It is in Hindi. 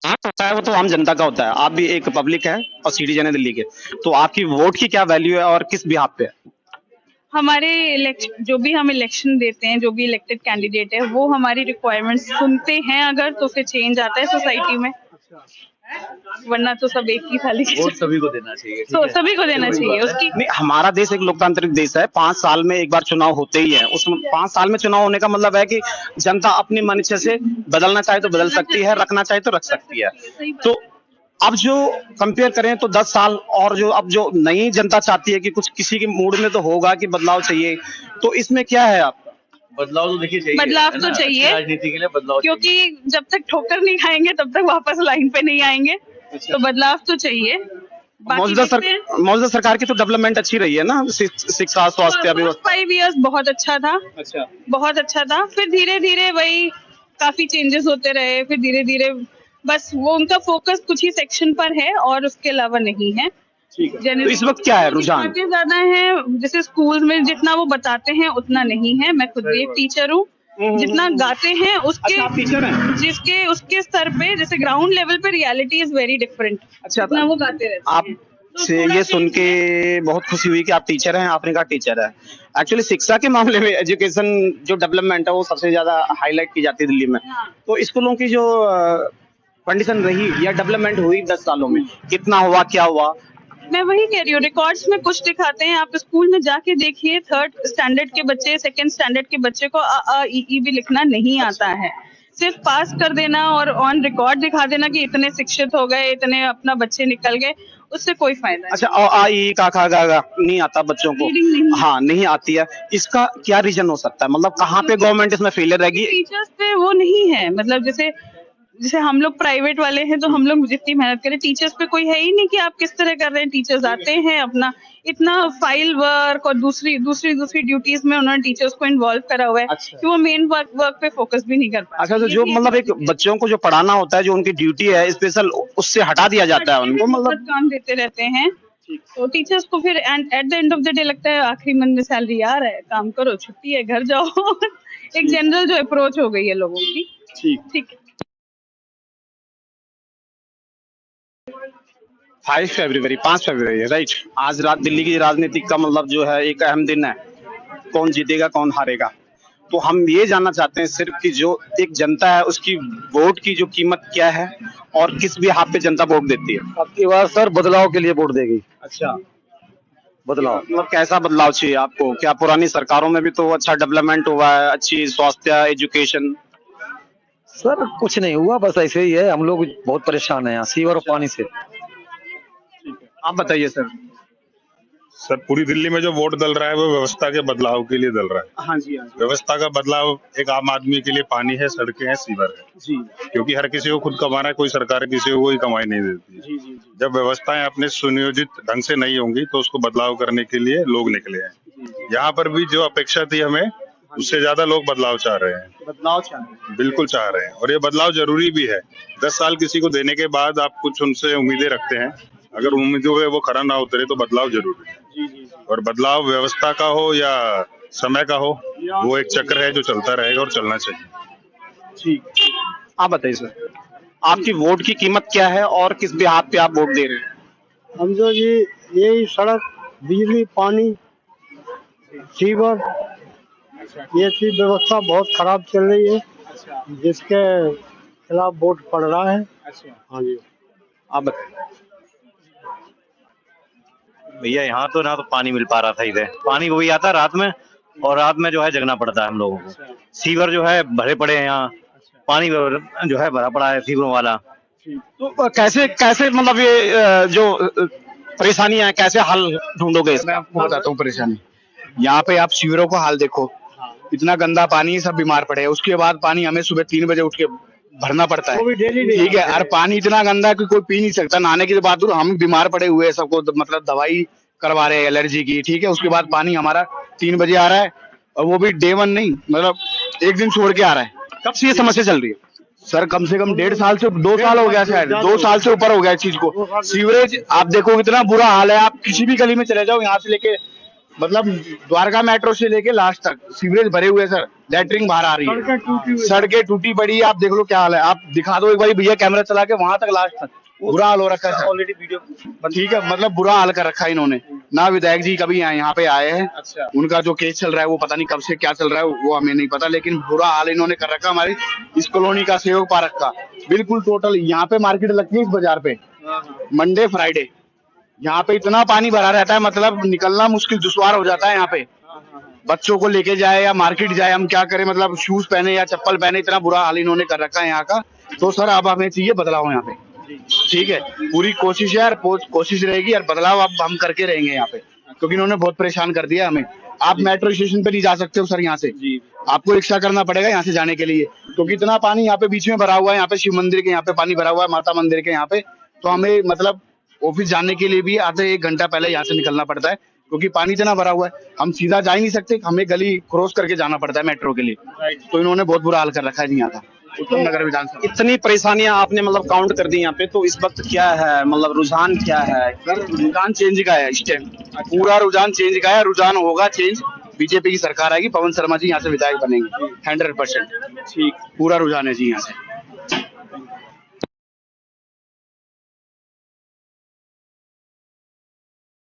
होता है वो तो आम जनता का होता है। आप भी एक पब्लिक है और सिटीजन है दिल्ली के, तो आपकी वोट की क्या वैल्यू है और किस बिहाफ पे है? हमारे जो भी हम इलेक्शन देते हैं, जो भी इलेक्टेड कैंडिडेट है, वो हमारी रिक्वायरमेंट्स सुनते हैं अगर, तो फिर चेंज आता है सोसाइटी में, वरना तो सब एक ही थाली वोट सभी को देना चाहिए। सभी को देना चाहिए उसकी। नहीं, हमारा देश एक लोकतांत्रिक देश है, 5 साल में एक बार चुनाव होते ही है। उस 5 साल में चुनाव होने का मतलब है कि जनता अपनी मन इच्छा से बदलना चाहे तो बदल सकती है, रखना चाहे तो रख सकती है। तो अब जो कंपेयर करें तो 10 साल और जो अब जो नई जनता चाहती है कि कुछ किसी के मूड में तो होगा कि बदलाव चाहिए, तो इसमें क्या है आपका? बदलाव तो देखिए चाहिए, बदलाव तो चाहिए, राजनीति के लिए बदलाव, क्योंकि जब तक ठोकर नहीं खाएंगे तब तक वापस लाइन पे नहीं आएंगे। तो बदलाव तो चाहिए। मौजूदा सरकार की तो डेवलपमेंट अच्छी रही है ना, शिक्षा, स्वास्थ्य, व्यवस्था। 5 इयर्स बहुत अच्छा था। अच्छा, बहुत अच्छा था। फिर धीरे धीरे वही काफी चेंजेस होते रहे, फिर धीरे धीरे बस वो उनका फोकस कुछ ही सेक्शन पर है और उसके अलावा नहीं है। ठीक है। तो इस वक्त क्या है रुझान? ज्यादा है, जैसे स्कूल में जितना वो बताते हैं उतना नहीं है। मैं खुद भी एक टीचर हूँ। जितना गाते हैं उसके, अच्छा, आप टीचर हैं? जिसके उसके स्तर पे, जैसे ग्राउंड लेवल पे रियलिटी इज वेरी डिफरेंट। अच्छा, जितना वो गाते रहते हैं। आपसे ये सुन के बहुत खुशी हुई कि आप टीचर हैं। आपने कहा टीचर है, एक्चुअली शिक्षा के मामले में एजुकेशन जो डेवलपमेंट है वो सबसे ज्यादा हाईलाइट की जाती है दिल्ली में। तो स्कूलों की जो कंडीशन रही या डेवलपमेंट हुई 10 सालों में, कितना हुआ, क्या हुआ? मैं वही कह रही हूँ, रिकॉर्ड्स में कुछ दिखाते हैं। आप स्कूल में जाके देखिए, 3rd स्टैंडर्ड के बच्चे, 2nd स्टैंडर्ड के बच्चे को अ आ इ ई भी लिखना नहीं आता है। सिर्फ पास कर देना और ऑन रिकॉर्ड दिखा देना कि इतने शिक्षित हो गए, इतने अपना बच्चे निकल गए, उससे कोई फायदा नहीं। अच्छा, अ आ इ का खा गा गा नहीं आता बच्चों को? नहीं। हाँ, नहीं आती है। इसका क्या रीजन हो सकता है? मतलब कहाँ पे गवर्नमेंट इसमें फेलियर रहेगी? टीचर्स पे वो नहीं है। मतलब जैसे जैसे हम लोग प्राइवेट वाले हैं तो हम लोग जितनी मेहनत करें, टीचर्स पे कोई है ही नहीं कि आप किस तरह कर रहे हैं। टीचर्स आते हैं अपना इतना फाइल वर्क और दूसरी ड्यूटीज में उन्होंने टीचर्स को इन्वॉल्व करा हुआ है। अच्छा। कि वो मेन वर्क पे फोकस भी नहीं कर पाते। अच्छा, तो जो मतलब एक बच्चों को जो पढ़ाना होता है, जो उनकी ड्यूटी है स्पेशल, उससे हटा दिया जाता है उनको, मतलब काम देते रहते हैं। तो टीचर्स को फिर at the end of the day लगता है आखिरी मन में सैलरी आ रहा है, काम करो, छुट्टी है, घर जाओ। एक जनरल जो अप्रोच हो गई है लोगों की। ठीक है। 5 फरवरी है, राइट? आज रात दिल्ली की राजनीति का मतलब जो है एक अहम दिन है। कौन जीतेगा, कौन हारेगा? तो हम ये जानना चाहते हैं सिर्फ कि जो एक जनता है उसकी वोट की जो कीमत क्या है और किस भी हाथ पे जनता वोट देती है। अब की बार सर बदलाव के लिए वोट देगी। अच्छा, बदलाव मतलब कैसा बदलाव चाहिए आपको? क्या पुरानी सरकारों में भी तो अच्छा डेवलपमेंट हुआ है, अच्छी स्वास्थ्य, एजुकेशन? सर कुछ नहीं हुआ, बस ऐसे ही है। हम लोग बहुत परेशान हैं यहाँ सीवर और पानी से। आप बताइए सर। सर पूरी दिल्ली में जो वोट डल रहा है वो व्यवस्था के बदलाव के लिए डल रहा है। हाँ जी, हाँ जी। व्यवस्था का बदलाव एक आम आदमी के लिए पानी है, सड़कें हैं, सीवर है जी क्योंकि हर किसी को खुद कमाना है, कोई सरकार किसी को कोई कमाई नहीं देती है। जी जी जी। जब व्यवस्थाएं अपने सुनियोजित ढंग से नहीं होंगी तो उसको बदलाव करने के लिए लोग निकले हैं। यहाँ पर भी जो अपेक्षा थी हमें, उससे ज्यादा लोग बदलाव चाह रहे हैं। बदलाव चाहिए, बिल्कुल चाह रहे हैं और ये बदलाव जरूरी भी है। 10 साल किसी को देने के बाद आप कुछ उनसे उम्मीदें रखते हैं, अगर उम्मीदों पे वो खरा ना उतरे तो बदलाव जरूरी है। और बदलाव व्यवस्था का हो या समय का हो, वो एक चक्र है जो चलता रहेगा और चलना चाहिए। ठीक। आप बताइए सर, आपकी वोट की कीमत क्या है और किस बिहाफ पे आप वोट दे रहे हैं? हम जो यही सड़क, बिजली, पानी, सीवर, ये चीज व्यवस्था बहुत खराब चल रही है, जिसके खिलाफ वोट पड़ रहा है। हाँ जी। आप बताइए। भैया यहाँ तो ना तो पानी मिल पा रहा था, इधर पानी वही आता रात में, और रात में जो है जगना पड़ता है हम लोगों को। सीवर जो है भरे पड़े हैं यहाँ, पानी जो है भरा पड़ा है सीवरों वाला। तो कैसे मतलब ये जो परेशानियां हैं, कैसे हल ढूंढोगे इसका? मैं आपको बताता हूँ परेशानी। यहाँ पे आप शिविरों का हाल देखो, इतना गंदा पानी, सब बीमार पड़े हैं। उसके बाद पानी हमें सुबह 3 बजे उठ के भरना पड़ता है, ठीक है। और पानी इतना गंदा है कि कोई पी नहीं सकता। नहाने की बात दूर, हम बीमार पड़े हुए हैं, सबको मतलब दवाई करवा रहे हैं एलर्जी की, ठीक है। उसके बाद पानी हमारा 3 बजे आ रहा है, और वो भी डे 1 नहीं, मतलब एक दिन छोड़ के आ रहा है। कब से ये समस्या चल रही है? सर कम से कम 1.5 साल से 2 साल हो गया, शायद 2 साल से ऊपर हो गया इस चीज को। सीवरेज आप देखो कितना बुरा हाल है। आप किसी भी गली में चले जाओ, यहाँ से लेके मतलब द्वारका मेट्रो से लेके लास्ट तक सीवरेज भरे हुए हैं सर, लैटरिन बाहर आ रही है, सड़कें टूटी पड़ी है। आप देख लो क्या हाल है, आप दिखा दो एक बार भैया कैमरा चला के, वहां तक लास्ट तक बुरा हाल हो रखा है सर। ऑलरेडी वीडियो ठीक है, मतलब बुरा हाल कर रखा है इन्होंने। ना विधायक जी कभी यहाँ पे आए हैं, अच्छा। उनका जो केस चल रहा है वो पता नहीं कब से क्या चल रहा है वो हमें नहीं पता, लेकिन बुरा हाल इन्होंने कर रखा हमारी इस कॉलोनी का, सहयोग पार्क का। बिल्कुल टोटल यहाँ पे मार्केट लगती है इस बाजार पे, मंडे फ्राइडे यहाँ पे इतना पानी भरा रहता है, मतलब निकलना मुश्किल दुश्वार हो जाता है यहाँ पे। बच्चों को लेके जाए या मार्केट जाए, हम क्या करें, मतलब शूज पहने या चप्पल पहने, इतना बुरा हाल इन्होंने कर रखा है यहाँ का। तो सर अब हमें चाहिए बदलाव यहाँ पे, ठीक है, पूरी कोशिश है और कोशिश रहेगी और बदलाव अब हम करके रहेंगे यहाँ पे, क्योंकि इन्होंने बहुत परेशान कर दिया हमें। आप मेट्रो स्टेशन पे नहीं जा सकते हो सर यहाँ से, आपको रिक्शा करना पड़ेगा यहाँ से जाने के लिए, क्योंकि इतना पानी यहाँ पे बीच में भरा हुआ है। यहाँ पे शिव मंदिर के यहाँ पे पानी भरा हुआ है, माता मंदिर के यहाँ पे, तो हमें मतलब ऑफिस जाने के लिए भी आधे एक घंटा पहले यहाँ से निकलना पड़ता है, क्योंकि पानी इतना भरा हुआ है। हम सीधा जा ही नहीं सकते, हमें गली क्रॉस करके जाना पड़ता है मेट्रो के लिए। तो इन्होंने बहुत बुरा हाल कर रखा है जी यहाँ का, उत्तम नगर विधानसभा। इतनी परेशानियां आपने मतलब काउंट कर दी यहाँ पे, तो इस वक्त क्या है, मतलब रुझान क्या है? सर रुझान चेंज का है इस टाइम, पूरा रुझान चेंज का है, रुझान होगा चेंज। बीजेपी की सरकार आएगी, पवन शर्मा जी यहाँ से विधायक बनेंगे 100%। ठीक, पूरा रुझान है जी यहाँ से।